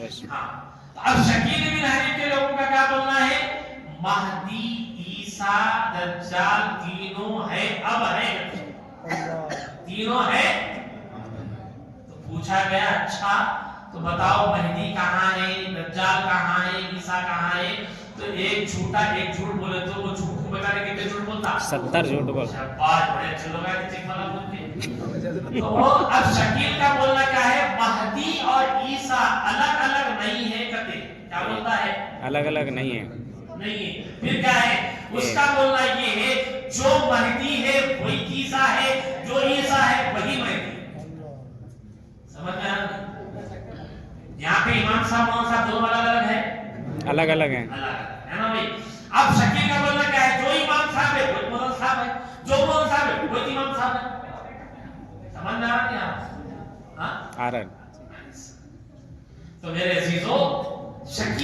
हाँ, तो अब शकील बिन हनीफ के लोगों का क्या बोलना है? महदी, ईसा, दज्जाल तीनों है, अब है, तीनों है। तो पूछा गया अच्छा तो बताओ महदी कहाँ है, दज्जाल कहाँ है, ईसा कहाँ है? तो एक झूठा एक झूठ बोले तो वो झूठ को बताने कितने झूठ बोलता? 70 झूठ बोल। शाबाश, बड़े अच्छे लोग हैं कि वाला बोलते हैं। तो वो अब शकील का बोलना क्या है? महदी और ईसा अलग अलग नहीं है कहते। क्या बोलता है? अलग अलग नहीं है। नहीं है। फिर क्या है? उसका बोलना ये है जो महदी है वही ईसा है, जो ईसा है वही महदी। समझ में आ रहा? यहाँ पे इमाम साहब मौलाना साहब दोनों अलग अलग है, अलग अलग है, अलग है ना भाई? अब शकील का बोलना क्या है? जो इमाम साहब है वही मौलाना साहब है, जो मौलाना साहब है वही इमाम साहब है। समझ में आ रहा क्या? हाँ, आ रहा है। तो मेरे अजीजों, शकील